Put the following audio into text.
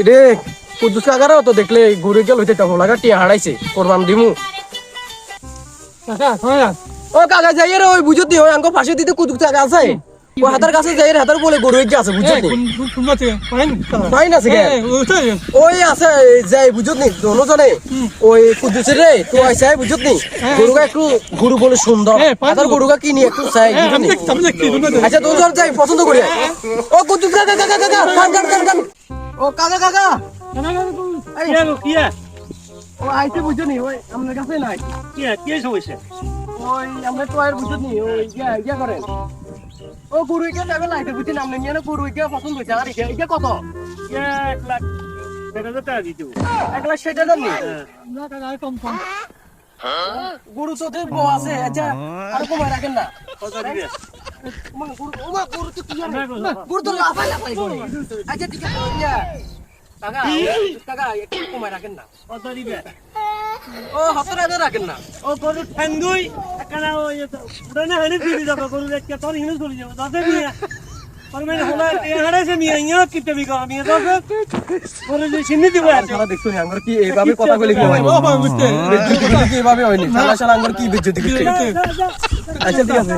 রে কুদ্দুস কাকারও তো দেখলে ঘুরে গেল হইতে তখন লাগা টিয়া হারাইছে কোরবান দিমু কাকা কয়া ও কাকা যাই রে ওই বুঝত নি ওই আঙ্গ পাশে দিতে কুদ্দুস কাকা আছে ও হাতার কাছে যাই রে হাতার বলে গরু হইছে আছে বুঝত নি কুনবাতে পাইন পাই না সিগে ওই আছে যাই বুঝত নি দোনোজনে ওই কুদ্দুস রে তো আইছে বুঝত নি গরুটা একটু গরু বলে সুন্দর হাতার গরুটা কিনি একটু চাই আমি দেখি আচ্ছা দোনোজন যাই পছন্দ করি ও কুদ্দুস কাকা কাকা কাকা কান ও কাকা কাকা ও আইছে বুঝছো নি ওই আমাদের কাছে নাই ওই আমরা তো আর বুঝছো নি ওই ইয়া করেন ও গুরুইকে যাবে লাইতে বুঝছি না আপনি নিয়ে গুরুইকে পছন্দ হয়েছে আর ইকে কত 1,60,000 নি গুরু তো বউ আছে আচ্ছা আর কমায় রাখেন না গুরু তো কি গুরু তো লাফাই করে আচ্ছা ঠিক আছে কাকা কাকা একটু কমায় রাখেন না ও 1,000 রাখেন না ও গরু ঠ্যাঙ্গুই একখানা ওই উড়ানে হানি ফিরে যাবে গরু দেখতে তোর হিনে চলে যাবে দাদা মিয়া পরমেন হলা এহাড়াছে মিয়া ইয়া কিতে বিগা মিয়া দাদা গরু যে চিনি দিব শালা দেখছো নি আঙ্গুর কি এইভাবে কথা বলে কি হয় ও বাবা বুঝতে বেজ্জতি কি এইভাবে হয়নি শালা আঙ্গুর কি বেজ্জতি করছে আচ্ছা ঠিক আছে